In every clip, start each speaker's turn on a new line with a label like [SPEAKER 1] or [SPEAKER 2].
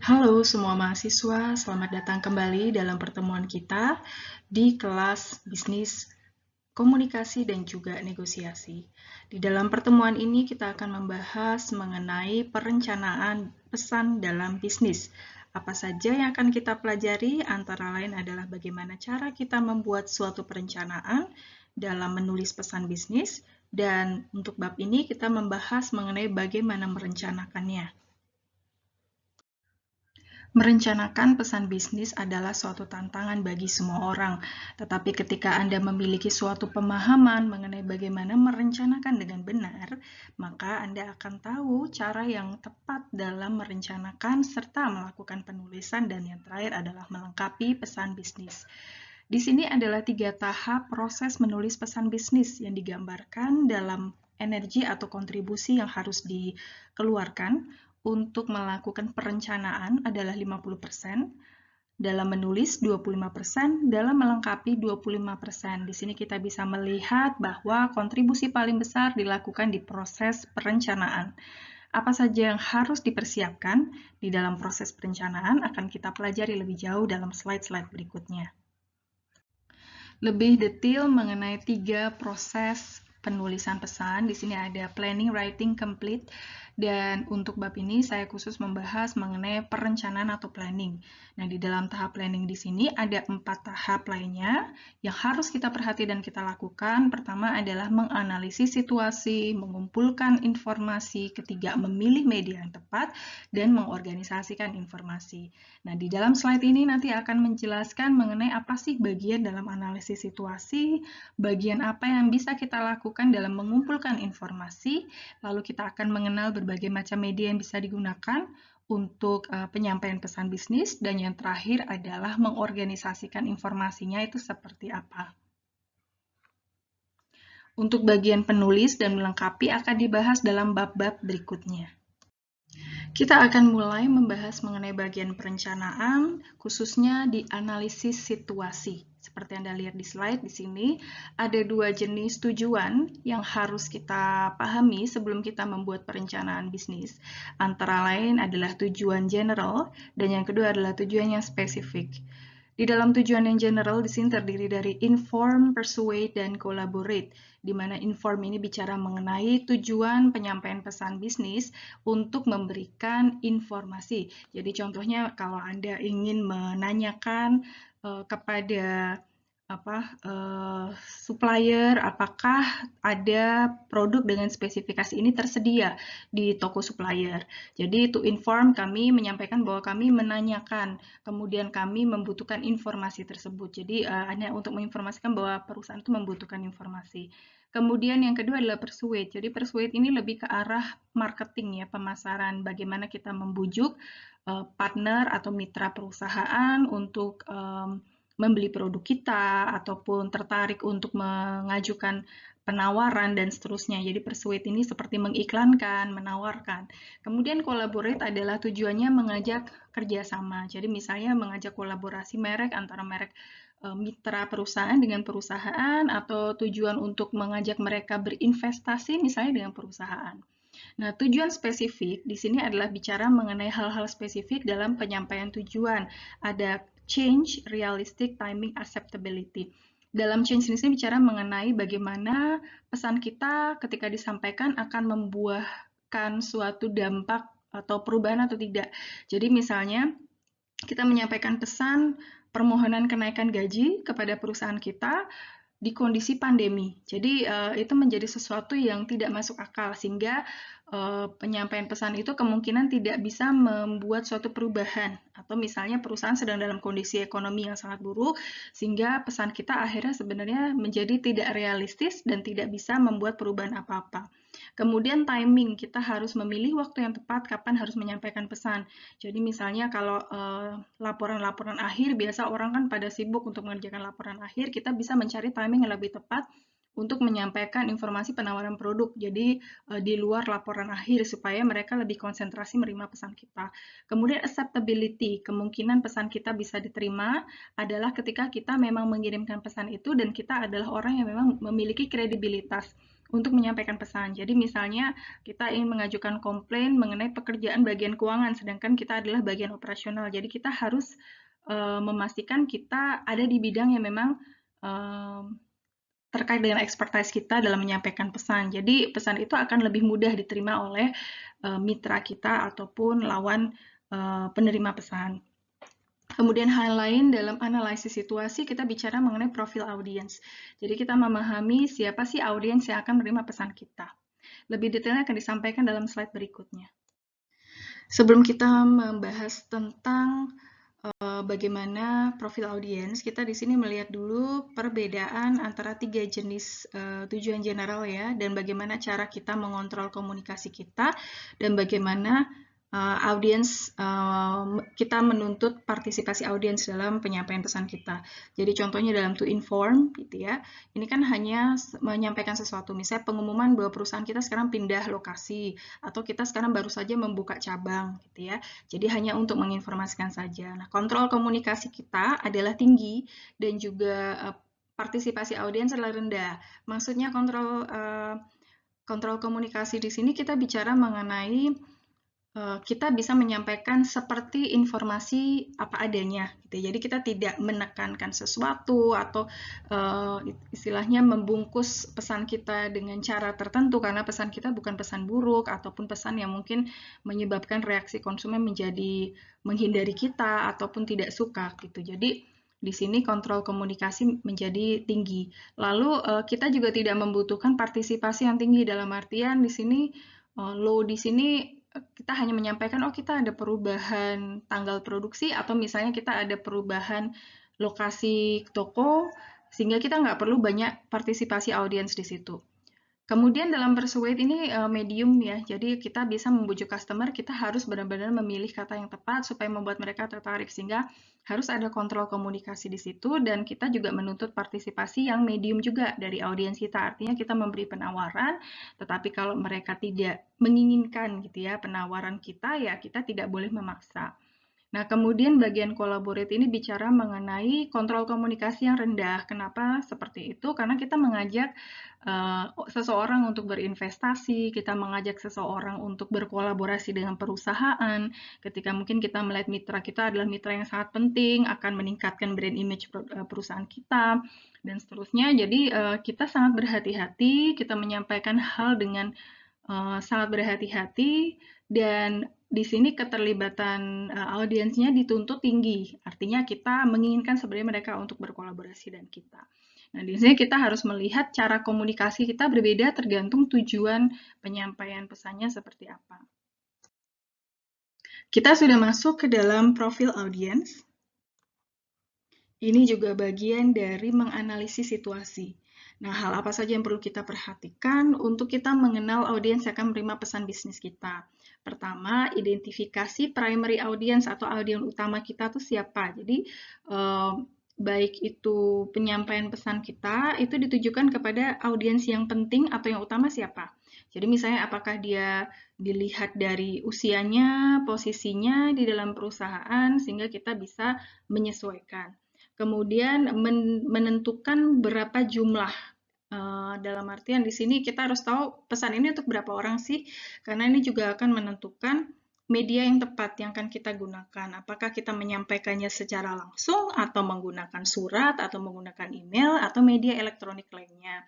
[SPEAKER 1] Halo semua mahasiswa, selamat datang kembali dalam pertemuan kita di kelas bisnis komunikasi dan juga negosiasi. Di dalam pertemuan ini kita akan membahas mengenai perencanaan pesan dalam bisnis. Apa saja yang akan kita pelajari antara lain adalah bagaimana cara kita membuat suatu perencanaan dalam menulis pesan bisnis, dan untuk bab ini kita membahas mengenai bagaimana merencanakannya. Merencanakan pesan bisnis adalah suatu tantangan bagi semua orang, tetapi ketika Anda memiliki suatu pemahaman mengenai bagaimana merencanakan dengan benar, maka Anda akan tahu cara yang tepat dalam merencanakan serta melakukan penulisan, dan yang terakhir adalah melengkapi pesan bisnis. Di sini adalah 3 tahap proses menulis pesan bisnis yang digambarkan dalam energi atau kontribusi yang harus dikeluarkan untuk melakukan perencanaan adalah 50%, dalam menulis 25%, dalam melengkapi 25%. Di sini kita bisa melihat bahwa kontribusi paling besar dilakukan di proses perencanaan. Apa saja yang harus dipersiapkan di dalam proses perencanaan akan kita pelajari lebih jauh dalam slide-slide berikutnya. Lebih detail mengenai 3 proses penulisan pesan. Di sini ada planning, writing, complete. Dan untuk bab ini saya khusus membahas mengenai perencanaan atau planning. Nah, di dalam tahap planning di sini ada 4 tahap lainnya yang harus kita perhatikan dan kita lakukan. Pertama adalah menganalisis situasi, mengumpulkan informasi, ketiga memilih media yang tepat, dan mengorganisasikan informasi. Nah, di dalam slide ini nanti akan menjelaskan mengenai apa sih bagian dalam analisis situasi, bagian apa yang bisa kita lakukan dalam mengumpulkan informasi, lalu kita akan mengenal berbagai macam media yang bisa digunakan untuk penyampaian pesan bisnis, dan yang terakhir adalah mengorganisasikan informasinya itu seperti apa. Untuk bagian penulis dan melengkapi akan dibahas dalam bab-bab berikutnya. Kita akan mulai membahas mengenai bagian perencanaan, khususnya di analisis situasi. Seperti Anda lihat di slide di sini, ada 2 jenis tujuan yang harus kita pahami sebelum kita membuat perencanaan bisnis. Antara lain adalah tujuan general, dan yang kedua adalah tujuan yang spesifik. Di dalam tujuan yang general di sini terdiri dari inform, persuade, dan collaborate, di mana inform ini bicara mengenai tujuan penyampaian pesan bisnis untuk memberikan informasi. Jadi contohnya kalau Anda ingin menanyakan kepada supplier apakah ada produk dengan spesifikasi ini tersedia di toko supplier. Jadi to inform, kami menyampaikan bahwa kami menanyakan, kemudian kami membutuhkan informasi tersebut. Jadi hanya untuk menginformasikan bahwa perusahaan itu membutuhkan informasi. Kemudian yang kedua adalah persuade. Jadi persuade ini lebih ke arah marketing ya, pemasaran. Bagaimana kita membujuk partner atau mitra perusahaan untuk membeli produk kita ataupun tertarik untuk mengajukan penawaran dan seterusnya. Jadi persuade ini seperti mengiklankan, menawarkan. Kemudian collaborate adalah tujuannya mengajak kerjasama. Jadi misalnya mengajak kolaborasi merek antara merek mitra perusahaan dengan perusahaan, atau tujuan untuk mengajak mereka berinvestasi misalnya dengan perusahaan. Nah, tujuan spesifik di sini adalah bicara mengenai hal-hal spesifik dalam penyampaian tujuan. Ada change, realistic, timing, acceptability. Dalam change ini bicara mengenai bagaimana pesan kita ketika disampaikan akan membuahkan suatu dampak atau perubahan atau tidak. Jadi misalnya kita menyampaikan pesan permohonan kenaikan gaji kepada perusahaan kita di kondisi pandemi. Jadi itu menjadi sesuatu yang tidak masuk akal, sehingga penyampaian pesan itu kemungkinan tidak bisa membuat suatu perubahan, atau misalnya perusahaan sedang dalam kondisi ekonomi yang sangat buruk sehingga pesan kita akhirnya sebenarnya menjadi tidak realistis dan tidak bisa membuat perubahan apa-apa. Kemudian timing, kita harus memilih waktu yang tepat kapan harus menyampaikan pesan. Jadi misalnya kalau laporan-laporan akhir, biasa orang kan pada sibuk untuk mengerjakan laporan akhir, kita bisa mencari timing yang lebih tepat untuk menyampaikan informasi penawaran produk. Jadi di luar laporan akhir supaya mereka lebih konsentrasi menerima pesan kita. Kemudian acceptability, kemungkinan pesan kita bisa diterima adalah ketika kita memang mengirimkan pesan itu dan kita adalah orang yang memang memiliki kredibilitas untuk menyampaikan pesan. Jadi misalnya kita ingin mengajukan komplain mengenai pekerjaan bagian keuangan, sedangkan kita adalah bagian operasional. Jadi kita harus memastikan kita ada di bidang yang memang terkait dengan expertise kita dalam menyampaikan pesan. Jadi pesan itu akan lebih mudah diterima oleh mitra kita ataupun lawan penerima pesan. Kemudian hal lain dalam analisis situasi, kita bicara mengenai profil audiens. Jadi kita memahami siapa sih audiens yang akan menerima pesan kita. Lebih detailnya akan disampaikan dalam slide berikutnya. Sebelum kita membahas tentang bagaimana profil audiens, kita di sini melihat dulu perbedaan antara 3 jenis tujuan general ya, dan bagaimana cara kita mengontrol komunikasi kita, dan bagaimana audiens kita menuntut partisipasi audiens dalam penyampaian pesan kita. Jadi contohnya dalam to inform gitu ya. Ini kan hanya menyampaikan sesuatu, misalnya pengumuman bahwa perusahaan kita sekarang pindah lokasi atau kita sekarang baru saja membuka cabang gitu ya. Jadi hanya untuk menginformasikan saja. Nah, kontrol komunikasi kita adalah tinggi dan juga partisipasi audiens adalah rendah. Maksudnya kontrol komunikasi di sini kita bicara mengenai kita bisa menyampaikan seperti informasi apa adanya gitu. Jadi kita tidak menekankan sesuatu atau istilahnya membungkus pesan kita dengan cara tertentu karena pesan kita bukan pesan buruk ataupun pesan yang mungkin menyebabkan reaksi konsumen menjadi menghindari kita ataupun tidak suka gitu. Jadi di sini kontrol komunikasi menjadi tinggi. Lalu kita juga tidak membutuhkan partisipasi yang tinggi dalam artian di sini low di sini kita hanya menyampaikan, oh kita ada perubahan tanggal produksi atau misalnya kita ada perubahan lokasi toko, sehingga kita nggak perlu banyak partisipasi audiens di situ. Kemudian dalam persuade ini medium ya, jadi kita bisa membujuk customer, kita harus benar-benar memilih kata yang tepat supaya membuat mereka tertarik, sehingga harus ada kontrol komunikasi di situ, dan kita juga menuntut partisipasi yang medium juga dari audiens kita, artinya kita memberi penawaran, tetapi kalau mereka tidak menginginkan gitu ya penawaran kita, ya kita tidak boleh memaksa. Nah, kemudian bagian collaborate ini bicara mengenai kontrol komunikasi yang rendah. Kenapa seperti itu? Karena kita mengajak seseorang untuk berinvestasi, kita mengajak seseorang untuk berkolaborasi dengan perusahaan. Ketika mungkin kita melihat mitra kita adalah mitra yang sangat penting, akan meningkatkan brand image perusahaan kita, dan seterusnya. Jadi kita sangat berhati-hati, kita menyampaikan hal dengan sangat berhati-hati, dan di sini keterlibatan audiensnya dituntut tinggi. Artinya kita menginginkan sebenarnya mereka untuk berkolaborasi dan kita. Nah, di sini kita harus melihat cara komunikasi kita berbeda tergantung tujuan penyampaian pesannya seperti apa. Kita sudah masuk ke dalam profil audiens. Ini juga bagian dari menganalisis situasi. Nah, hal apa saja yang perlu kita perhatikan untuk kita mengenal audiens yang akan menerima pesan bisnis kita? Pertama, identifikasi primary audience atau audiens utama kita tuh siapa. Jadi, baik itu penyampaian pesan kita, itu ditujukan kepada audiens yang penting atau yang utama siapa. Jadi misalnya apakah dia dilihat dari usianya, posisinya di dalam perusahaan, sehingga kita bisa menyesuaikan. Kemudian menentukan berapa jumlah. Dalam artian di sini kita harus tahu pesan ini untuk berapa orang sih, karena ini juga akan menentukan media yang tepat yang akan kita gunakan. Apakah kita menyampaikannya secara langsung, atau menggunakan surat, atau menggunakan email, atau media elektronik lainnya.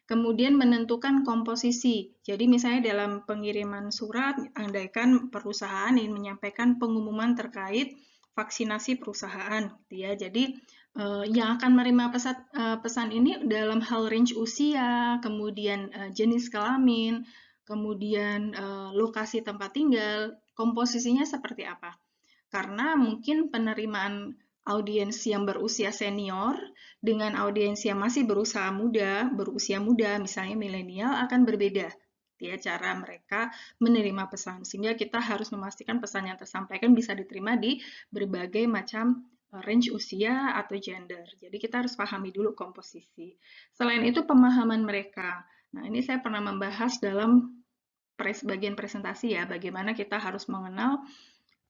[SPEAKER 1] Kemudian menentukan komposisi. Jadi misalnya dalam pengiriman surat, andaikan perusahaan ingin menyampaikan pengumuman terkait vaksinasi perusahaan, gitu ya. Jadi yang akan menerima pesan ini dalam hal range usia, kemudian jenis kelamin, kemudian lokasi tempat tinggal, komposisinya seperti apa. Karena mungkin penerimaan audiens yang berusia senior dengan audiens yang masih berusia muda, misalnya milenial, akan berbeda ya cara mereka menerima pesan, sehingga kita harus memastikan pesan yang tersampaikan bisa diterima di berbagai macam range usia atau gender. Jadi kita harus pahami dulu komposisi. Selain itu pemahaman mereka. Nah, ini saya pernah membahas dalam bagian presentasi ya, bagaimana kita harus mengenal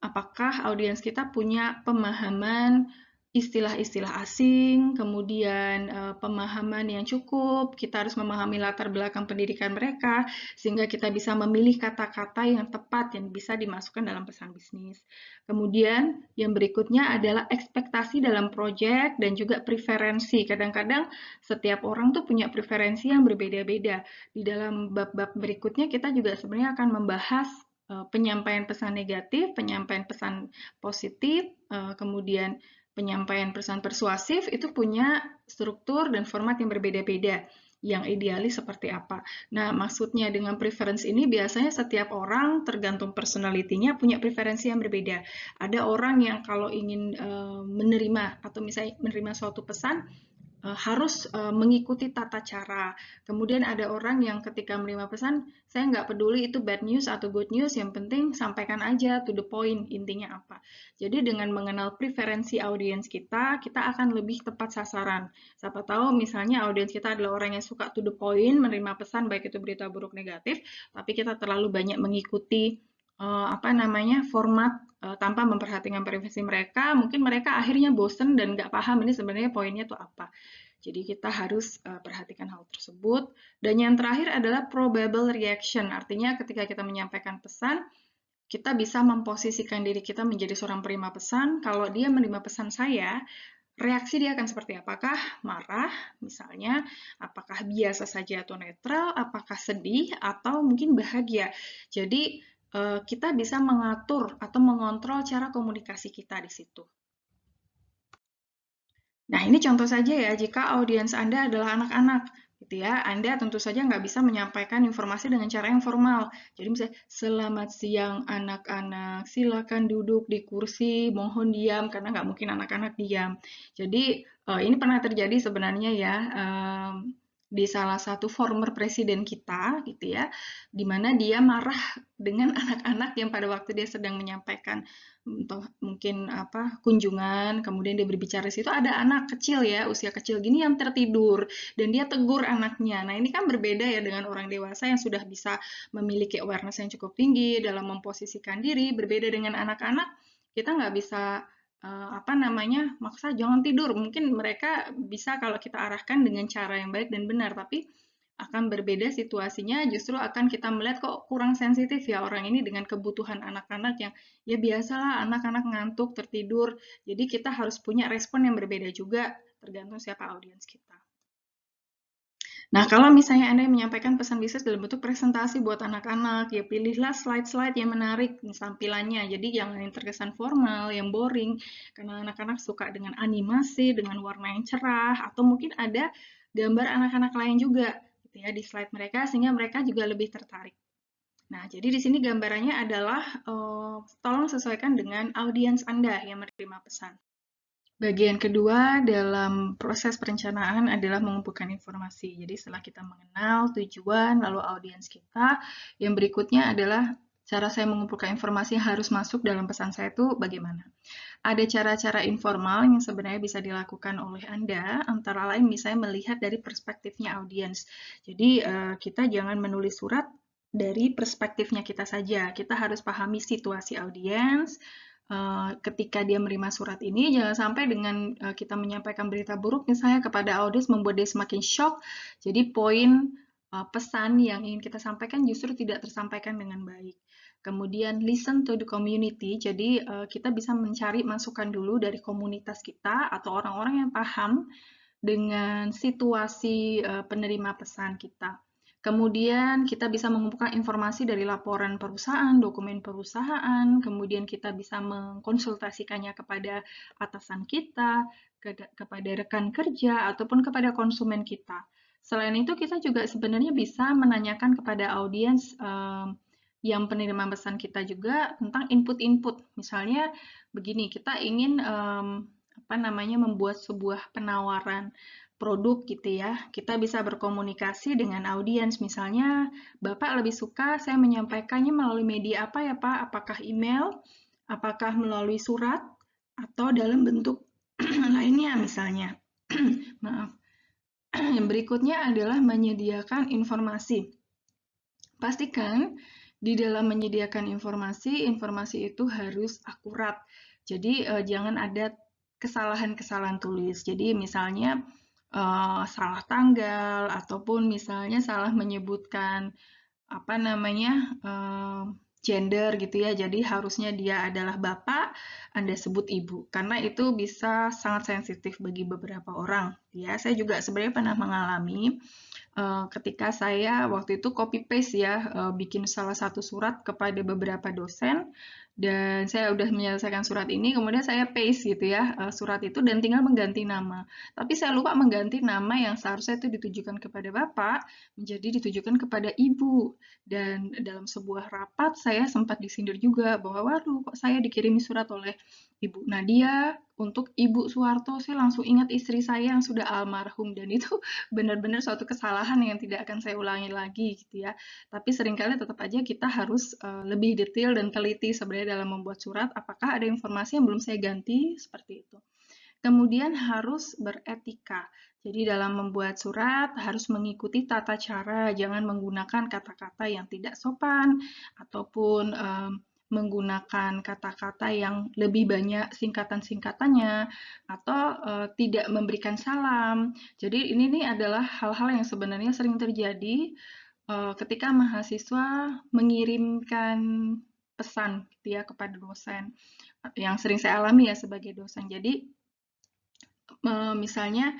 [SPEAKER 1] apakah audiens kita punya pemahaman istilah-istilah asing, kemudian pemahaman yang cukup, kita harus memahami latar belakang pendidikan mereka, sehingga kita bisa memilih kata-kata yang tepat yang bisa dimasukkan dalam pesan bisnis. Kemudian yang berikutnya adalah ekspektasi dalam proyek dan juga preferensi. Kadang-kadang setiap orang tuh punya preferensi yang berbeda-beda. Di dalam bab-bab berikutnya kita juga sebenarnya akan membahas penyampaian pesan negatif, penyampaian pesan positif, kemudian penyampaian pesan persuasif itu punya struktur dan format yang berbeda-beda. Yang idealis seperti apa. Nah, maksudnya dengan preference ini biasanya setiap orang tergantung personality-nya punya preferensi yang berbeda. Ada orang yang kalau ingin menerima atau misalnya menerima suatu pesan, harus mengikuti tata cara. Kemudian ada orang yang ketika menerima pesan, saya nggak peduli itu bad news atau good news, yang penting sampaikan aja to the point, intinya apa. Jadi dengan mengenal preferensi audiens kita akan lebih tepat sasaran. Siapa tahu misalnya audiens kita adalah orang yang suka to the point, menerima pesan baik itu berita buruk negatif, tapi kita terlalu banyak mengikuti format tanpa memperhatikan preferensi mereka, mungkin mereka akhirnya bosen dan nggak paham ini sebenarnya poinnya tuh apa. Jadi kita harus perhatikan hal tersebut. Dan yang terakhir adalah probable reaction, artinya ketika kita menyampaikan pesan, kita bisa memposisikan diri kita menjadi seorang penerima pesan. Kalau dia menerima pesan saya, reaksi dia akan seperti apakah marah misalnya, apakah biasa saja atau netral, apakah sedih atau mungkin bahagia. Jadi kita bisa mengatur atau mengontrol cara komunikasi kita di situ. Nah, ini contoh saja ya, jika audiens Anda adalah anak-anak, gitu ya, Anda tentu saja nggak bisa menyampaikan informasi dengan cara yang formal. Jadi misalnya, selamat siang anak-anak, silakan duduk di kursi, mohon diam, karena nggak mungkin anak-anak diam. Jadi, ini pernah terjadi sebenarnya ya, di salah satu former presiden kita, gitu ya, di mana dia marah dengan anak-anak yang pada waktu dia sedang menyampaikan mungkin kunjungan, kemudian dia berbicara di situ ada anak kecil ya, usia kecil gini yang tertidur dan dia tegur anaknya. Nah, ini kan berbeda ya dengan orang dewasa yang sudah bisa memiliki awareness yang cukup tinggi dalam memposisikan diri, berbeda dengan anak-anak, kita nggak bisa maksa jangan tidur. Mungkin mereka bisa kalau kita arahkan dengan cara yang baik dan benar, tapi akan berbeda situasinya, justru akan kita melihat kok kurang sensitif ya orang ini dengan kebutuhan anak-anak yang ya biasalah anak-anak ngantuk, tertidur. Jadi kita harus punya respon yang berbeda juga tergantung siapa audiens kita. Nah, kalau misalnya Anda menyampaikan pesan bisnis dalam bentuk presentasi buat anak-anak, ya pilihlah slide-slide yang menarik tampilannya. Jadi jangan yang terkesan formal, yang boring, karena anak-anak suka dengan animasi, dengan warna yang cerah, atau mungkin ada gambar anak-anak lain juga gitu ya di slide mereka, sehingga mereka juga lebih tertarik. Nah, jadi di sini gambarannya adalah tolong sesuaikan dengan audiens Anda yang menerima pesan. Bagian kedua dalam proses perencanaan adalah mengumpulkan informasi. Jadi setelah kita mengenal tujuan, lalu audiens kita, yang berikutnya adalah cara saya mengumpulkan informasi yang harus masuk dalam pesan saya itu bagaimana. Ada cara-cara informal yang sebenarnya bisa dilakukan oleh Anda, antara lain misalnya melihat dari perspektifnya audiens. Jadi kita jangan menulis surat dari perspektifnya kita saja. Kita harus pahami situasi audiens, ketika dia menerima surat ini, jangan sampai dengan kita menyampaikan berita buruk misalnya kepada audiens membuat dia semakin shock, jadi poin pesan yang ingin kita sampaikan justru tidak tersampaikan dengan baik. Kemudian listen to the community, jadi kita bisa mencari masukan dulu dari komunitas kita atau orang-orang yang paham dengan situasi penerima pesan kita. Kemudian kita bisa mengumpulkan informasi dari laporan perusahaan, dokumen perusahaan, kemudian kita bisa mengkonsultasikannya kepada atasan kita, kepada rekan kerja, ataupun kepada konsumen kita. Selain itu, kita juga sebenarnya bisa menanyakan kepada audiens yang penerima pesan kita juga tentang input-input. Misalnya begini, kita ingin membuat sebuah penawaran produk gitu ya, kita bisa berkomunikasi dengan audiens. Misalnya, Bapak lebih suka saya menyampaikannya melalui media apa ya Pak? Apakah email, apakah melalui surat, atau dalam bentuk lainnya misalnya. Maaf. Yang berikutnya adalah menyediakan informasi. Pastikan di dalam menyediakan informasi, informasi itu harus akurat. Jadi jangan ada kesalahan-kesalahan tulis. Jadi misalnya salah tanggal ataupun misalnya salah menyebutkan apa namanya gender gitu ya. Jadi harusnya dia adalah bapak, Anda sebut ibu, karena itu bisa sangat sensitif bagi beberapa orang. Ya, saya juga sebenarnya pernah mengalami ketika saya waktu itu copy paste ya, bikin salah satu surat kepada beberapa dosen, dan saya udah menyelesaikan surat ini, kemudian saya paste gitu ya, surat itu dan tinggal mengganti nama. Tapi saya lupa mengganti nama yang seharusnya itu ditujukan kepada bapak, menjadi ditujukan kepada ibu. Dan dalam sebuah rapat saya sempat disindir juga bahwa, waduh kok saya dikirimi surat oleh Ibu Nadia untuk Ibu Suwarto, saya langsung ingat istri saya yang sudah almarhum, dan itu benar-benar suatu kesalahan yang tidak akan saya ulangi lagi gitu ya. Tapi seringkali tetap aja kita harus lebih detail dan teliti sebenarnya dalam membuat surat, apakah ada informasi yang belum saya ganti, seperti itu. Kemudian harus beretika. Jadi dalam membuat surat harus mengikuti tata cara, jangan menggunakan kata-kata yang tidak sopan ataupun menggunakan kata-kata yang lebih banyak singkatan-singkatannya atau tidak memberikan salam. Jadi ini nih adalah hal-hal yang sebenarnya sering terjadi ketika mahasiswa mengirimkan pesan gitu ya kepada dosen, yang sering saya alami ya sebagai dosen. Jadi misalnya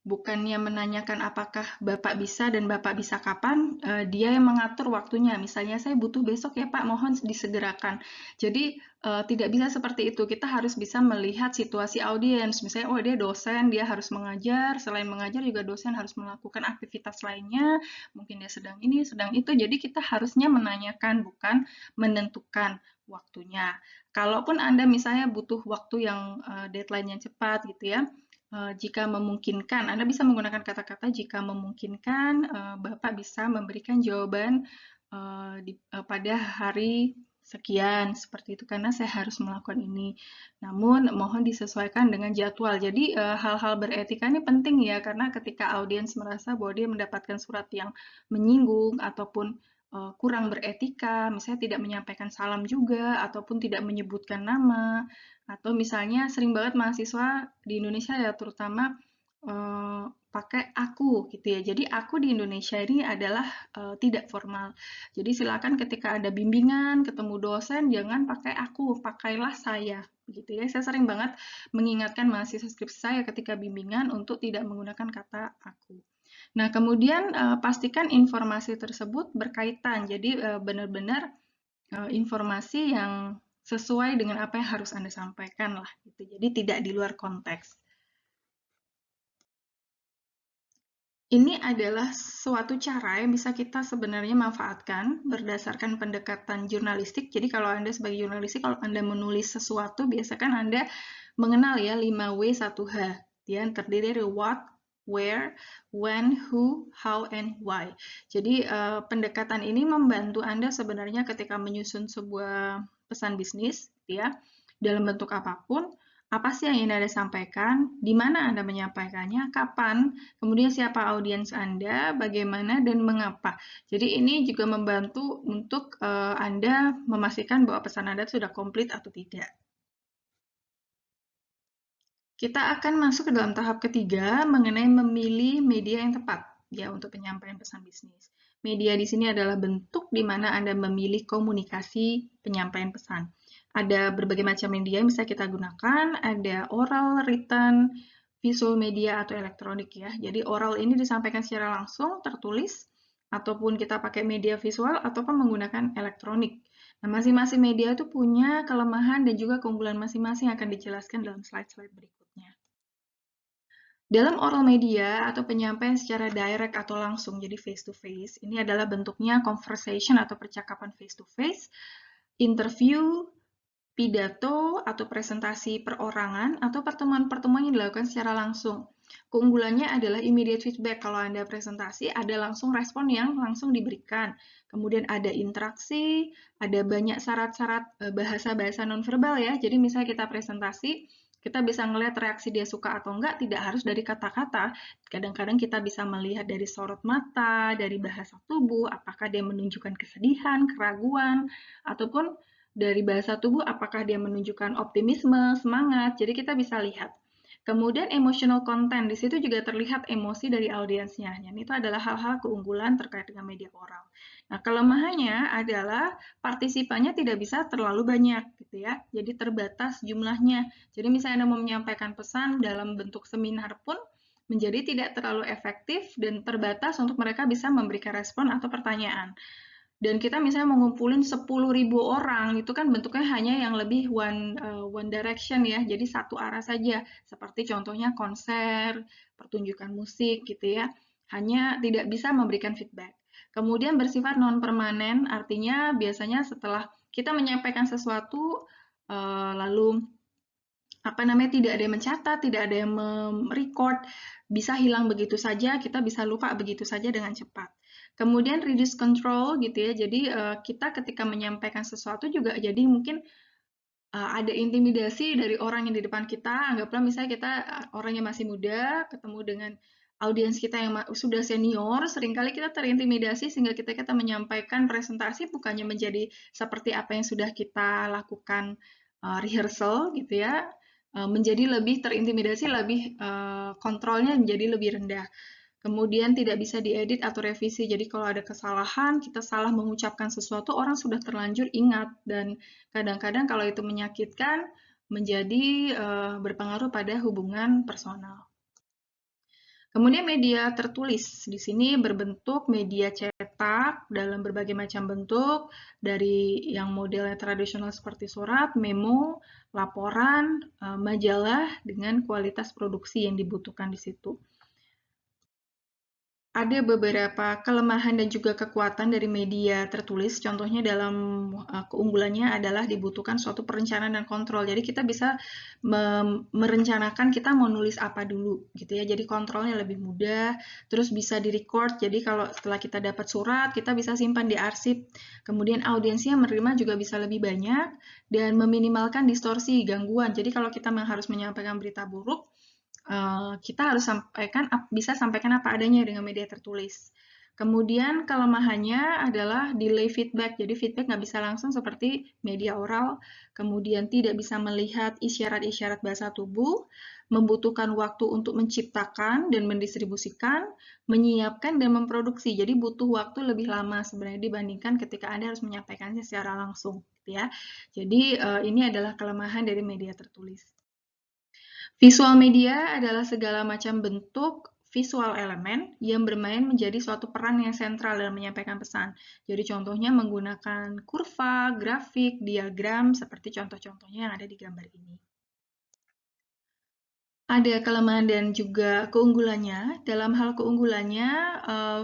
[SPEAKER 1] bukannya menanyakan apakah Bapak bisa dan Bapak bisa kapan, dia yang mengatur waktunya. Misalnya, saya butuh besok ya Pak, mohon disegerakan. Jadi, tidak bisa seperti itu. Kita harus bisa melihat situasi audiens. Misalnya, oh dia dosen, dia harus mengajar. Selain mengajar juga dosen harus melakukan aktivitas lainnya. Mungkin dia sedang ini, sedang itu. Jadi kita harusnya menanyakan, bukan menentukan waktunya. Kalaupun Anda misalnya butuh waktu yang deadline-nya cepat gitu ya, jika memungkinkan, Anda bisa menggunakan kata-kata jika memungkinkan, Bapak bisa memberikan jawaban pada hari sekian, seperti itu, karena saya harus melakukan ini. Namun, mohon disesuaikan dengan jadwal. Jadi, hal-hal beretika ini penting ya, karena ketika audiens merasa bahwa dia mendapatkan surat yang menyinggung ataupun kurang beretika, misalnya tidak menyampaikan salam juga, ataupun tidak menyebutkan nama, atau misalnya sering banget mahasiswa di Indonesia ya terutama pakai aku gitu ya. Jadi aku di Indonesia ini adalah tidak formal. Jadi silakan ketika ada bimbingan, ketemu dosen, jangan pakai aku, pakailah saya. Gitu ya. Saya sering banget mengingatkan mahasiswa skripsi saya ketika bimbingan untuk tidak menggunakan kata aku. Nah, kemudian pastikan informasi tersebut berkaitan. Jadi benar-benar informasi yang sesuai dengan apa yang harus Anda sampaikan lah gitu. Jadi tidak di luar konteks. Ini adalah suatu cara yang bisa kita sebenarnya manfaatkan berdasarkan pendekatan jurnalistik. Jadi kalau Anda sebagai jurnalistik, kalau Anda menulis sesuatu, biasakan Anda mengenal ya 5W 1H. Dia terdiri dari what, where, when, who, how, and why. Jadi pendekatan ini membantu Anda sebenarnya ketika menyusun sebuah pesan bisnis, ya, dalam bentuk apapun. Apa sih yang ingin Anda sampaikan? Di mana Anda menyampaikannya? Kapan? Kemudian siapa audiens Anda? Bagaimana dan mengapa? Jadi ini juga membantu untuk Anda memastikan bahwa pesan Anda sudah komplit atau tidak. Kita akan masuk ke dalam tahap ketiga mengenai memilih media yang tepat ya untuk penyampaian pesan bisnis. Media di sini adalah bentuk di mana Anda memilih komunikasi penyampaian pesan. Ada berbagai macam media yang bisa kita gunakan, ada oral, written, visual media, atau elektronik ya. Jadi oral ini disampaikan secara langsung, tertulis, ataupun kita pakai media visual, ataupun menggunakan elektronik. Nah, masing-masing media itu punya kelemahan dan juga keunggulan masing-masing yang akan dijelaskan dalam slide-slide berikutnya. Dalam oral media atau penyampaian secara direct atau langsung, jadi face to face, ini adalah bentuknya conversation atau percakapan face to face, interview, pidato atau presentasi perorangan, atau pertemuan-pertemuan yang dilakukan secara langsung. Keunggulannya adalah immediate feedback. Kalau Anda presentasi, ada langsung respon yang langsung diberikan. Kemudian ada interaksi, ada banyak syarat-syarat bahasa-bahasa nonverbal ya. Jadi misalnya kita presentasi, kita bisa ngelihat reaksi dia suka atau enggak, tidak harus dari kata-kata. Kadang-kadang kita bisa melihat dari sorot mata, dari bahasa tubuh, apakah dia menunjukkan kesedihan, keraguan, ataupun dari bahasa tubuh apakah dia menunjukkan optimisme, semangat. Jadi kita bisa lihat. Kemudian emotional content, di situ juga terlihat emosi dari audiensnya. Dan itu adalah hal-hal keunggulan terkait dengan media oral. Nah, kelemahannya adalah partisipannya tidak bisa terlalu banyak, gitu ya. Jadi terbatas jumlahnya. Jadi misalnya Anda mau menyampaikan pesan dalam bentuk seminar pun menjadi tidak terlalu efektif dan terbatas untuk mereka bisa memberikan respon atau pertanyaan. Dan kita misalnya mengumpulin 10.000 orang, itu kan bentuknya hanya yang lebih one direction ya, jadi satu arah saja, seperti contohnya konser, pertunjukan musik gitu ya, hanya tidak bisa memberikan feedback. Kemudian bersifat non-permanen, artinya biasanya setelah kita menyampaikan sesuatu, lalu apa namanya, tidak ada yang mencatat, tidak ada yang merecord, bisa hilang begitu saja, kita bisa lupa begitu saja dengan cepat. Kemudian reduce control gitu ya, jadi kita ketika menyampaikan sesuatu juga jadi mungkin ada intimidasi dari orang yang di depan kita, anggaplah misalnya kita orang yang masih muda, ketemu dengan audiens kita yang sudah senior, seringkali kita terintimidasi sehingga kita menyampaikan presentasi bukannya menjadi seperti apa yang sudah kita lakukan rehearsal gitu ya, menjadi lebih terintimidasi, lebih kontrolnya menjadi lebih rendah. Kemudian tidak bisa diedit atau revisi. Jadi kalau ada kesalahan, kita salah mengucapkan sesuatu, orang sudah terlanjur ingat. Dan kadang-kadang kalau itu menyakitkan, menjadi berpengaruh pada hubungan personal. Kemudian media tertulis. Di sini berbentuk media cetak dalam berbagai macam bentuk, dari yang modelnya tradisional seperti surat, memo, laporan, majalah, dengan kualitas produksi yang dibutuhkan di situ. Ada beberapa kelemahan dan juga kekuatan dari media tertulis. Contohnya dalam keunggulannya adalah dibutuhkan suatu perencanaan dan kontrol. Jadi kita bisa merencanakan kita mau nulis apa dulu gitu ya. Jadi kontrolnya lebih mudah, terus bisa di-record. Jadi kalau setelah kita dapat surat, kita bisa simpan di arsip. Kemudian audiensnya menerima juga bisa lebih banyak dan meminimalkan distorsi, gangguan. Jadi kalau kita harus menyampaikan berita buruk, kita harus bisa sampaikan apa adanya dengan media tertulis. Kemudian kelemahannya adalah delay feedback, jadi feedback nggak bisa langsung seperti media oral, kemudian tidak bisa melihat isyarat-isyarat bahasa tubuh, membutuhkan waktu untuk menciptakan dan mendistribusikan, menyiapkan dan memproduksi, jadi butuh waktu lebih lama sebenarnya dibandingkan ketika Anda harus menyampaikannya secara langsung. Gitu ya. Jadi ini adalah kelemahan dari media tertulis. Visual media adalah segala macam bentuk visual elemen yang bermain menjadi suatu peran yang sentral dalam menyampaikan pesan. Jadi contohnya menggunakan kurva, grafik, diagram, seperti contoh-contohnya yang ada di gambar ini. Ada kelemahan dan juga keunggulannya. Dalam hal keunggulannya,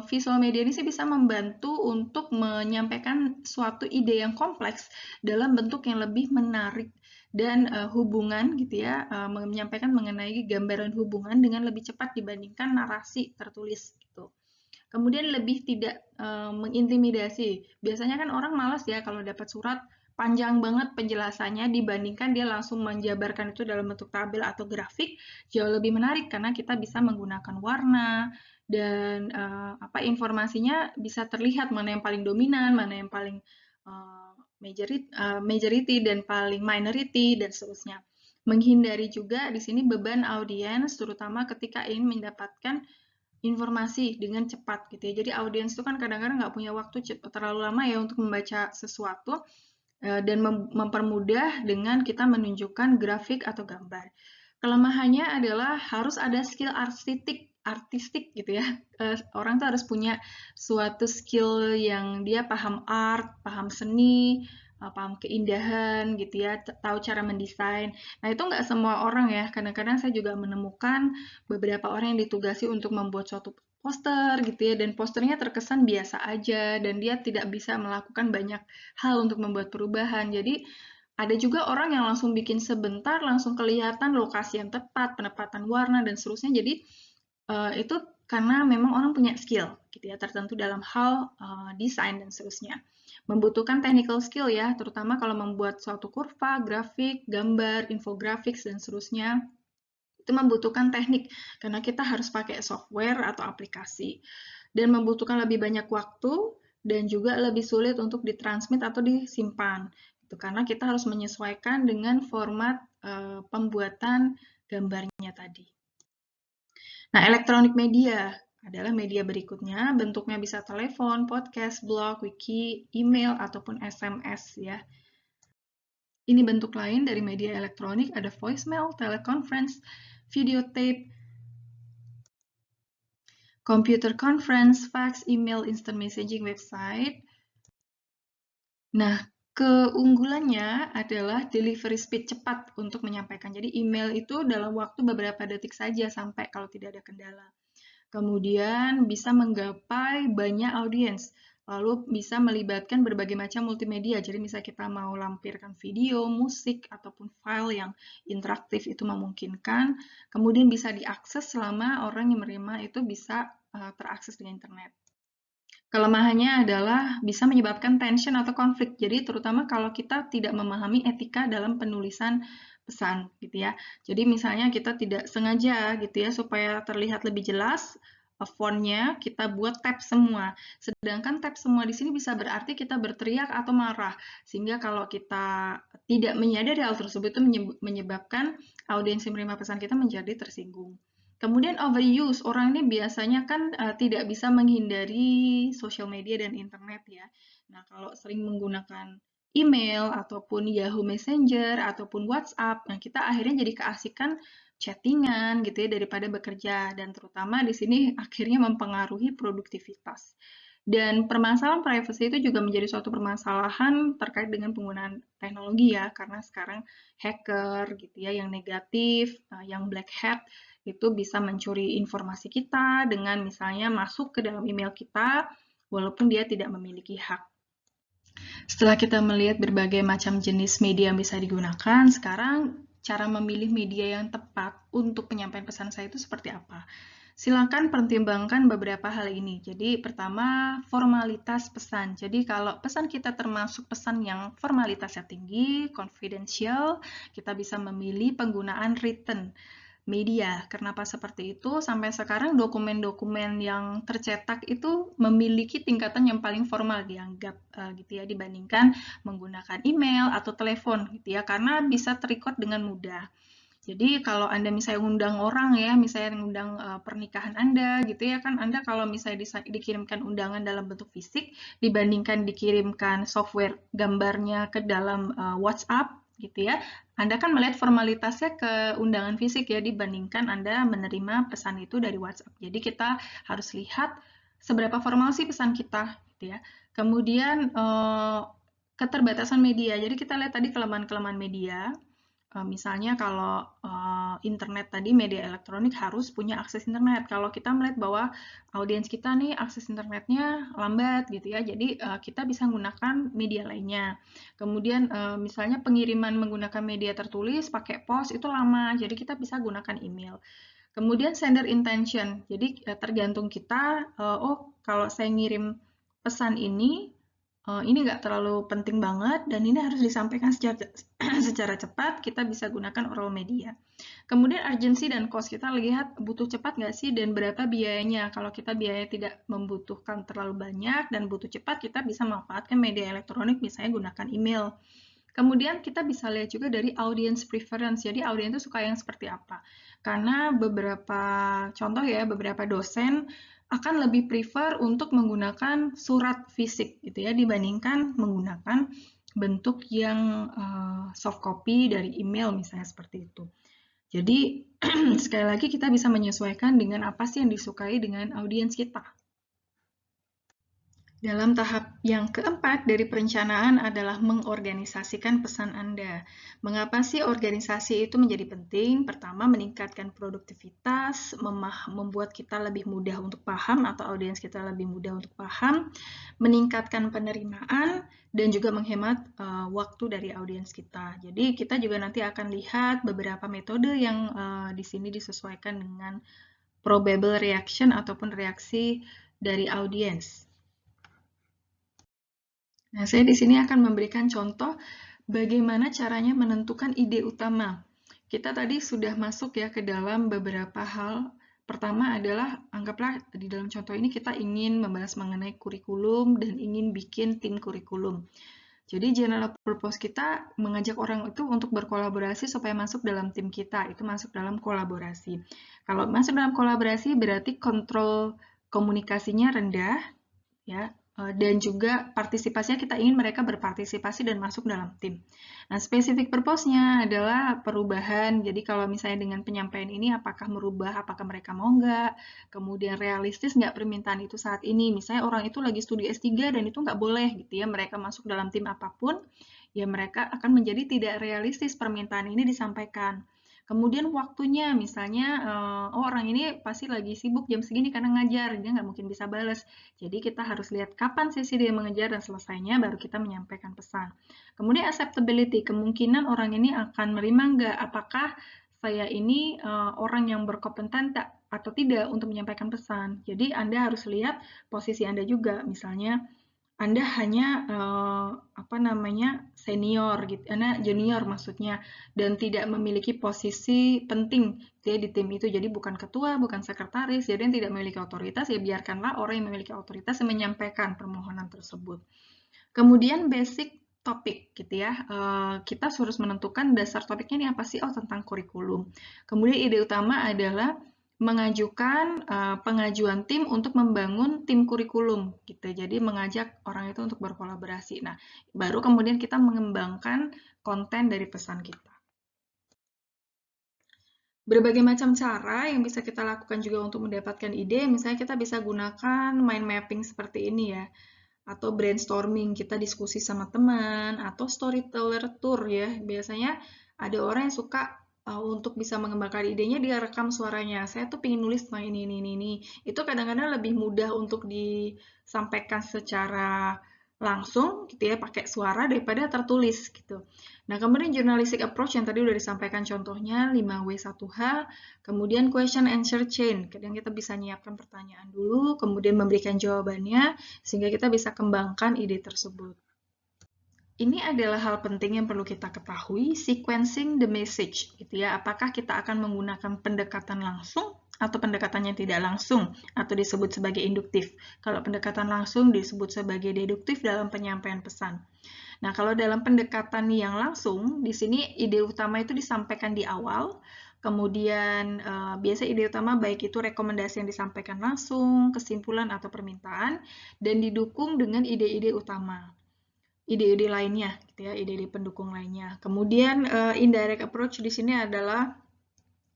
[SPEAKER 1] visual media ini sih bisa membantu untuk menyampaikan suatu ide yang kompleks dalam bentuk yang lebih menarik dan hubungan gitu ya, menyampaikan mengenai gambaran hubungan dengan lebih cepat dibandingkan narasi tertulis gitu. Kemudian lebih tidak mengintimidasi. Biasanya kan orang malas ya kalau dapat surat panjang banget penjelasannya dibandingkan dia langsung menjabarkan itu dalam bentuk tabel atau grafik, jauh lebih menarik karena kita bisa menggunakan warna dan informasinya bisa terlihat mana yang paling dominan, mana yang paling majority dan paling minority dan seterusnya. Menghindari juga di sini beban audiens terutama ketika ingin mendapatkan informasi dengan cepat gitu ya. Jadi audiens itu kan kadang-kadang nggak punya waktu terlalu lama ya untuk membaca sesuatu dan mempermudah dengan kita menunjukkan grafik atau gambar. Kelemahannya adalah harus ada skill artistik gitu ya. Orang tuh harus punya suatu skill yang dia paham art, paham seni, paham keindahan gitu ya, tahu cara mendesain. Nah itu nggak semua orang ya, kadang-kadang saya juga menemukan beberapa orang yang ditugasi untuk membuat suatu poster gitu ya, dan posternya terkesan biasa aja, dan dia tidak bisa melakukan banyak hal untuk membuat perubahan. Jadi ada juga orang yang langsung bikin sebentar, langsung kelihatan lokasi yang tepat, penempatan warna, dan seterusnya. Jadi itu karena memang orang punya skill gitu ya, tertentu dalam hal desain dan seterusnya. Membutuhkan technical skill ya, terutama kalau membuat suatu kurva, grafik, gambar, infografik, dan seterusnya. Itu membutuhkan teknik, karena kita harus pakai software atau aplikasi. Dan membutuhkan lebih banyak waktu, dan juga lebih sulit untuk ditransmit atau disimpan. Itu karena kita harus menyesuaikan dengan format pembuatan gambarnya tadi. Nah, elektronik media adalah media berikutnya, bentuknya bisa telepon, podcast, blog, wiki, email, ataupun SMS ya. Ini bentuk lain dari media elektronik, ada voicemail, teleconference, videotape, computer conference, fax, email, instant messaging, website. Nah, keunggulannya adalah delivery speed cepat untuk menyampaikan. Jadi email itu dalam waktu beberapa detik saja sampai kalau tidak ada kendala. Kemudian bisa menggapai banyak audiens, lalu bisa melibatkan berbagai macam multimedia. Jadi misalnya kita mau lampirkan video, musik, ataupun file yang interaktif itu memungkinkan. Kemudian bisa diakses selama orang yang menerima itu bisa terakses dengan internet. Kelemahannya adalah bisa menyebabkan tension atau konflik. Jadi terutama kalau kita tidak memahami etika dalam penulisan pesan gitu ya. Jadi misalnya kita tidak sengaja gitu ya supaya terlihat lebih jelas font-nya kita buat tab semua. Sedangkan tab semua di sini bisa berarti kita berteriak atau marah. Sehingga kalau kita tidak menyadari hal tersebut itu menyebabkan audiens yang menerima pesan kita menjadi tersinggung. Kemudian overuse, orang ini biasanya kan tidak bisa menghindari sosial media dan internet ya. Nah, kalau sering menggunakan email ataupun Yahoo Messenger ataupun WhatsApp, nah kita akhirnya jadi keasikan chattingan gitu ya daripada bekerja, dan terutama di sini akhirnya mempengaruhi produktivitas. Dan permasalahan privacy itu juga menjadi suatu permasalahan terkait dengan penggunaan teknologi ya, karena sekarang hacker gitu ya yang negatif, yang black hat itu bisa mencuri informasi kita dengan misalnya masuk ke dalam email kita walaupun dia tidak memiliki hak. Setelah kita melihat berbagai macam jenis media yang bisa digunakan, sekarang cara memilih media yang tepat untuk penyampaian pesan saya itu seperti apa? Silakan pertimbangkan beberapa hal ini. Jadi pertama, formalitas pesan. Jadi kalau pesan kita termasuk pesan yang formalitasnya tinggi, confidential, kita bisa memilih penggunaan written media. Kenapa seperti itu? Sampai sekarang dokumen-dokumen yang tercetak itu memiliki tingkatan yang paling formal dianggap gitu ya dibandingkan menggunakan email atau telepon gitu ya, karena bisa terrecord dengan mudah. Jadi kalau Anda misalnya undang orang ya, misalnya ngundang pernikahan Anda gitu ya kan, Anda kalau misalnya dikirimkan undangan dalam bentuk fisik dibandingkan dikirimkan software gambarnya ke dalam WhatsApp gitu ya, Anda kan melihat formalitasnya ke undangan fisik ya dibandingkan Anda menerima pesan itu dari WhatsApp. Jadi kita harus lihat seberapa formal sih pesan kita gitu ya. Kemudian keterbatasan media. Jadi kita lihat tadi kelemahan-kelemahan media. Misalnya kalau internet tadi, media elektronik harus punya akses internet. Kalau kita melihat bahwa audiens kita nih akses internetnya lambat gitu ya, jadi kita bisa menggunakan media lainnya. Kemudian misalnya pengiriman menggunakan media tertulis pakai pos itu lama, jadi kita bisa gunakan email. Kemudian sender intention, jadi tergantung kita, oh kalau saya ngirim pesan ini nggak terlalu penting banget dan ini harus disampaikan secara cepat, kita bisa gunakan oral media. Kemudian urgency dan cost, kita lihat butuh cepat nggak sih dan berapa biayanya. Kalau kita biaya tidak membutuhkan terlalu banyak dan butuh cepat, kita bisa manfaatkan media elektronik, misalnya gunakan email. Kemudian kita bisa lihat juga dari audience preference, jadi audiens itu suka yang seperti apa. Karena beberapa contoh ya, beberapa dosen akan lebih prefer untuk menggunakan surat fisik gitu ya dibandingkan menggunakan bentuk yang soft copy dari email misalnya seperti itu. Jadi sekali lagi kita bisa menyesuaikan dengan apa sih yang disukai dengan audiens kita. Dalam tahap yang keempat dari perencanaan adalah mengorganisasikan pesan Anda. Mengapa sih organisasi itu menjadi penting? Pertama, meningkatkan produktivitas, membuat kita lebih mudah untuk paham atau audiens kita lebih mudah untuk paham, meningkatkan penerimaan, dan juga menghemat waktu dari audiens kita. Jadi kita juga nanti akan lihat beberapa metode yang di sini disesuaikan dengan probable reaction ataupun reaksi dari audiens. Nah, saya di sini akan memberikan contoh bagaimana caranya menentukan ide utama. Kita tadi sudah masuk ya ke dalam beberapa hal. Pertama adalah, anggaplah di dalam contoh ini kita ingin membahas mengenai kurikulum dan ingin bikin tim kurikulum. Jadi general purpose kita mengajak orang itu untuk berkolaborasi supaya masuk dalam tim kita, itu masuk dalam kolaborasi. Kalau masuk dalam kolaborasi berarti kontrol komunikasinya rendah, ya, dan juga partisipasinya kita ingin mereka berpartisipasi dan masuk dalam tim. Nah, spesifik purpose-nya adalah perubahan. Jadi kalau misalnya dengan penyampaian ini apakah merubah, apakah mereka mau nggak, kemudian realistis nggak permintaan itu saat ini. Misalnya orang itu lagi studi S3 dan itu nggak boleh gitu ya, mereka masuk dalam tim apapun, ya mereka akan menjadi tidak realistis permintaan ini disampaikan. Kemudian waktunya, misalnya, orang ini pasti lagi sibuk jam segini karena ngajar, dia nggak mungkin bisa bales. Jadi kita harus lihat kapan sesi dia mengejar dan selesainya, baru kita menyampaikan pesan. Kemudian acceptability, kemungkinan orang ini akan menerima nggak, apakah saya ini orang yang berkompeten atau tidak untuk menyampaikan pesan. Jadi Anda harus lihat posisi Anda juga, misalnya anda hanya senior gitu, Anda junior maksudnya, dan tidak memiliki posisi penting gitu ya, di tim itu. Jadi bukan ketua, bukan sekretaris, jadi yang tidak memiliki otoritas, ya biarkanlah orang yang memiliki otoritas yang menyampaikan permohonan tersebut. Kemudian basic topik gitu ya, kita harus menentukan dasar topiknya ini apa sih? Oh, tentang kurikulum. Kemudian ide utama adalah mengajukan pengajuan tim untuk membangun tim kurikulum gitu. Jadi mengajak orang itu untuk berkolaborasi. Nah, baru kemudian kita mengembangkan konten dari pesan kita. Berbagai macam cara yang bisa kita lakukan juga untuk mendapatkan ide, misalnya kita bisa gunakan mind mapping seperti ini ya, atau brainstorming, kita diskusi sama teman, atau storyteller tour ya. Biasanya ada orang yang suka untuk bisa mengembangkan idenya, dia rekam suaranya. Saya tuh pengen nulis tentang ini. Itu kadang-kadang lebih mudah untuk disampaikan secara langsung gitu ya, pakai suara daripada tertulis gitu. Nah, kemudian journalistic approach yang tadi udah disampaikan contohnya 5W1H, kemudian question answer chain. Kadang kita bisa nyiapkan pertanyaan dulu, kemudian memberikan jawabannya, sehingga kita bisa kembangkan ide tersebut. Ini adalah hal penting yang perlu kita ketahui, sequencing the message, gitu ya. Apakah kita akan menggunakan pendekatan langsung atau pendekatannya tidak langsung, atau disebut sebagai induktif. Kalau pendekatan langsung disebut sebagai deduktif dalam penyampaian pesan. Nah, kalau dalam pendekatan yang langsung, di sini ide utama itu disampaikan di awal, kemudian biasa ide utama baik itu rekomendasi yang disampaikan langsung, kesimpulan atau permintaan, dan didukung dengan ide-ide utama. Ide-ide lainnya, gitu ya, ide-ide pendukung lainnya. Kemudian indirect approach di sini adalah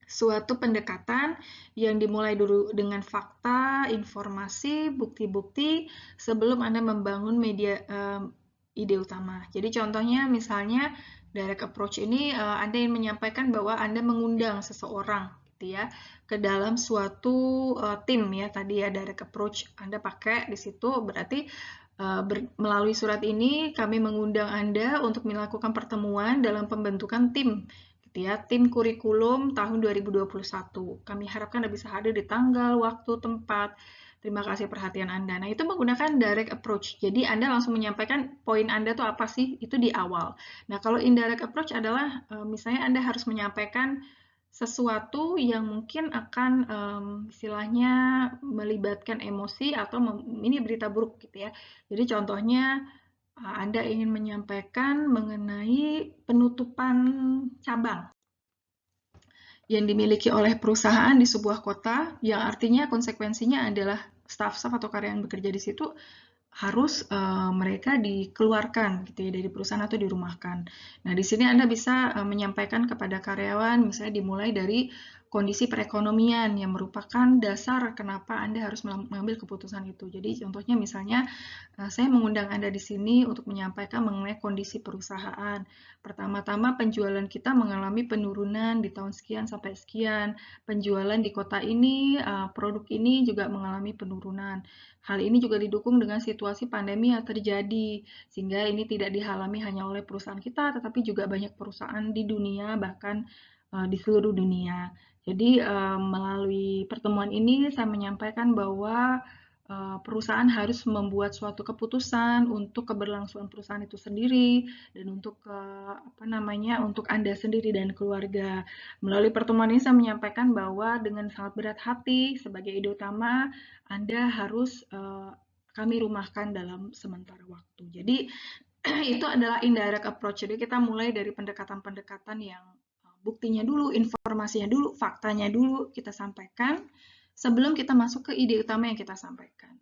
[SPEAKER 1] suatu pendekatan yang dimulai dulu dengan fakta, informasi, bukti-bukti sebelum Anda membangun media ide utama. Jadi contohnya misalnya direct approach ini Anda ingin menyampaikan bahwa Anda mengundang seseorang gitu ya ke dalam suatu tim ya, tadi ya direct approach Anda pakai di situ, berarti melalui surat ini kami mengundang Anda untuk melakukan pertemuan dalam pembentukan tim gitu ya, tim kurikulum tahun 2021. Kami harapkan Anda bisa hadir di tanggal, waktu, tempat. Terima kasih perhatian Anda. Nah, itu menggunakan direct approach. Jadi, Anda langsung menyampaikan poin Anda tuh apa sih? Itu di awal. Nah, kalau indirect approach adalah misalnya Anda harus menyampaikan sesuatu yang mungkin akan istilahnya melibatkan emosi atau ini berita buruk gitu ya. Jadi contohnya Anda ingin menyampaikan mengenai penutupan cabang yang dimiliki oleh perusahaan di sebuah kota, yang artinya konsekuensinya adalah staf-staf atau karyawan yang bekerja di situ harus mereka dikeluarkan gitu ya dari perusahaan atau dirumahkan. Nah, di sini Anda bisa menyampaikan kepada karyawan misalnya dimulai dari kondisi perekonomian yang merupakan dasar kenapa Anda harus mengambil keputusan itu. Jadi contohnya misalnya saya mengundang Anda di sini untuk menyampaikan mengenai kondisi perusahaan. Pertama-tama penjualan kita mengalami penurunan di tahun sekian sampai sekian. Penjualan di kota ini, produk ini juga mengalami penurunan. Hal ini juga didukung dengan situasi pandemi yang terjadi, sehingga ini tidak dialami hanya oleh perusahaan kita, tetapi juga banyak perusahaan di dunia, bahkan di seluruh dunia. Jadi melalui pertemuan ini saya menyampaikan bahwa perusahaan harus membuat suatu keputusan untuk keberlangsungan perusahaan itu sendiri dan untuk untuk Anda sendiri dan keluarga. Melalui pertemuan ini saya menyampaikan bahwa dengan sangat berat hati sebagai ide utama Anda harus kami rumahkan dalam sementara waktu. Jadi itu adalah indirect approach. Jadi kita mulai dari pendekatan-pendekatan yang buktinya dulu, informasinya dulu, faktanya dulu kita sampaikan sebelum kita masuk ke ide utama yang kita sampaikan.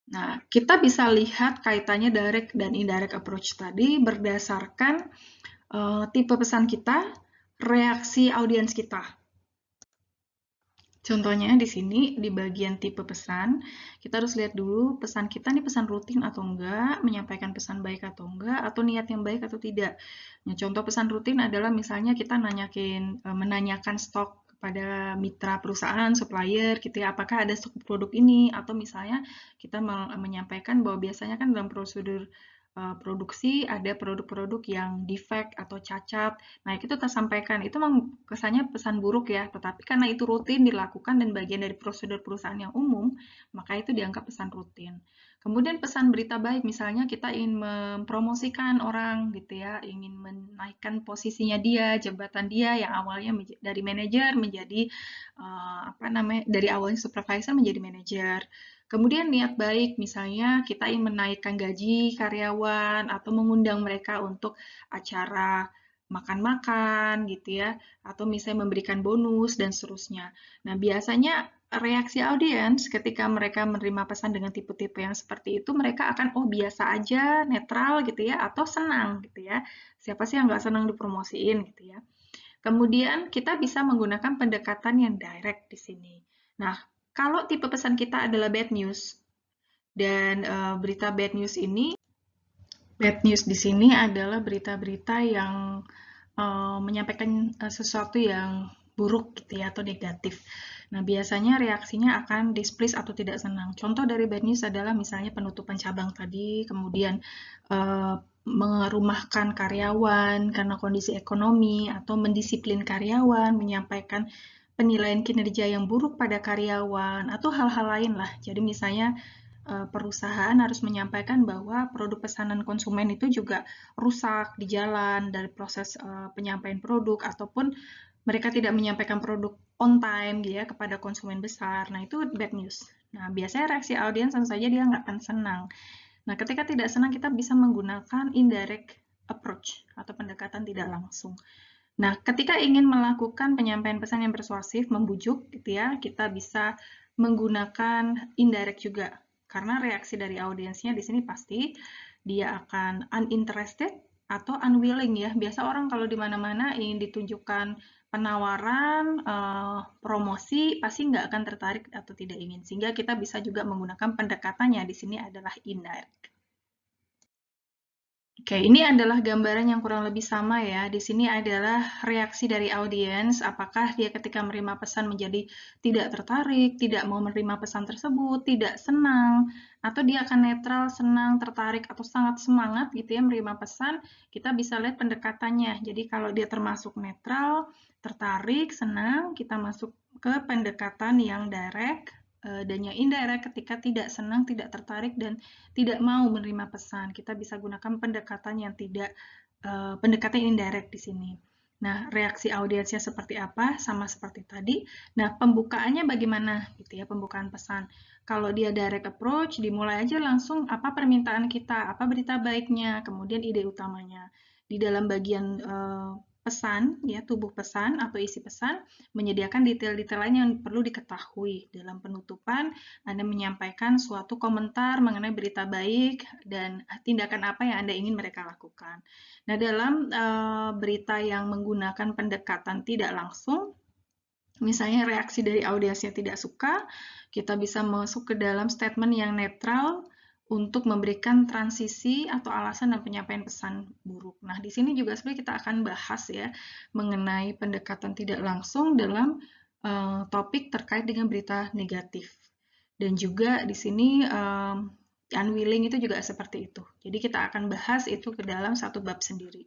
[SPEAKER 1] Nah, kita bisa lihat kaitannya direct dan indirect approach tadi berdasarkan tipe pesan kita, reaksi audiens kita. Contohnya di sini, di bagian tipe pesan, kita harus lihat dulu pesan kita nih pesan rutin atau enggak, menyampaikan pesan baik atau enggak, atau niat yang baik atau tidak. Nah, contoh pesan rutin adalah misalnya kita menanyakan stok kepada mitra perusahaan, supplier, gitu ya, apakah ada stok produk ini, atau misalnya kita menyampaikan bahwa biasanya kan dalam prosedur produksi ada produk-produk yang defect atau cacat. Nah, itu kita sampaikan. Itu memang kesannya pesan buruk ya, tetapi karena itu rutin dilakukan dan bagian dari prosedur perusahaan yang umum, maka itu dianggap pesan rutin. Kemudian pesan berita baik, misalnya kita ingin mempromosikan orang gitu ya, ingin menaikkan posisinya dia, jabatan dia yang awalnya dari manajer menjadi dari awalnya supervisor menjadi manajer. Kemudian niat baik, misalnya kita ingin menaikkan gaji karyawan atau mengundang mereka untuk acara makan-makan gitu ya, atau misalnya memberikan bonus dan seterusnya. Nah, biasanya reaksi audiens ketika mereka menerima pesan dengan tipe-tipe yang seperti itu, mereka akan oh biasa aja, netral gitu ya, atau senang gitu ya. Siapa sih yang nggak senang dipromosiin gitu ya. Kemudian kita bisa menggunakan pendekatan yang direct di sini. Nah, kalau tipe pesan kita adalah bad news, dan berita bad news di sini adalah berita-berita yang menyampaikan sesuatu yang buruk gitu ya, atau negatif. Nah, biasanya reaksinya akan displease atau tidak senang. Contoh dari bad news adalah misalnya penutupan cabang tadi, kemudian merumahkan karyawan karena kondisi ekonomi, atau mendisiplin karyawan, menyampaikan penilaian kinerja yang buruk pada karyawan, atau hal-hal lain lah. Jadi misalnya perusahaan harus menyampaikan bahwa produk pesanan konsumen itu juga rusak di jalan dari proses penyampaian produk, ataupun mereka tidak menyampaikan produk on time gitu ya kepada konsumen besar. Nah, itu bad news. Nah, biasanya reaksi audiens tentu saja dia nggak akan senang. Nah, ketika tidak senang kita bisa menggunakan indirect approach atau pendekatan tidak langsung. Nah, ketika ingin melakukan penyampaian pesan yang persuasif, membujuk gitu ya, kita bisa menggunakan indirect juga. Karena reaksi dari audiensnya di sini pasti dia akan uninterested atau unwilling ya. Biasa orang kalau di mana-mana ingin ditunjukkan penawaran, promosi, pasti nggak akan tertarik atau tidak ingin. Sehingga kita bisa juga menggunakan pendekatannya di sini adalah indirect. Oke, ini adalah gambaran yang kurang lebih sama ya. Di sini adalah reaksi dari audiens, apakah dia ketika menerima pesan menjadi tidak tertarik, tidak mau menerima pesan tersebut, tidak senang, atau dia akan netral, senang, tertarik, atau sangat semangat gitu ya menerima pesan. Kita bisa lihat pendekatannya. Jadi kalau dia termasuk netral, tertarik, senang, kita masuk ke pendekatan yang direct, dan yang indirect ketika tidak senang, tidak tertarik, dan tidak mau menerima pesan. Kita bisa gunakan pendekatan yang pendekatan indirect di sini. Nah, reaksi audiensnya seperti apa? Sama seperti tadi. Nah, pembukaannya bagaimana? Gitu ya, pembukaan pesan. Kalau dia direct approach, dimulai aja langsung apa permintaan kita, apa berita baiknya, kemudian ide utamanya. Di dalam bagian pesan, ya tubuh pesan atau isi pesan, menyediakan detail-detail lain yang perlu diketahui. Dalam penutupan, Anda menyampaikan suatu komentar mengenai berita baik dan tindakan apa yang Anda ingin mereka lakukan. Nah, dalam berita yang menggunakan pendekatan tidak langsung, misalnya reaksi dari audiensnya tidak suka, kita bisa masuk ke dalam statement yang netral untuk memberikan transisi atau alasan dan penyampaian pesan buruk. Nah, di sini juga sebenarnya kita akan bahas ya mengenai pendekatan tidak langsung dalam topik terkait dengan berita negatif. Dan juga di sini unwilling itu juga seperti itu. Jadi kita akan bahas itu ke dalam satu bab sendiri.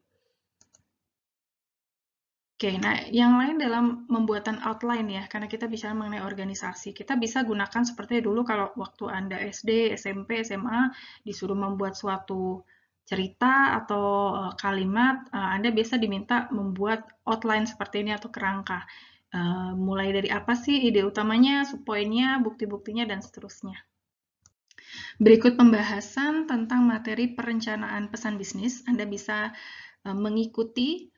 [SPEAKER 1] Oke, nah yang lain dalam pembuatan outline ya, karena kita bicara mengenai organisasi, kita bisa gunakan seperti dulu kalau waktu Anda SD, SMP, SMA, disuruh membuat suatu cerita atau kalimat, Anda biasa diminta membuat outline seperti ini atau kerangka. Mulai dari apa sih ide utamanya, poinnya, bukti-buktinya, dan seterusnya. Berikut pembahasan tentang materi perencanaan pesan bisnis. Anda bisa mengikuti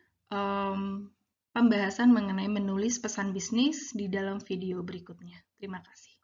[SPEAKER 1] pembahasan mengenai menulis pesan bisnis di dalam video berikutnya. Terima kasih.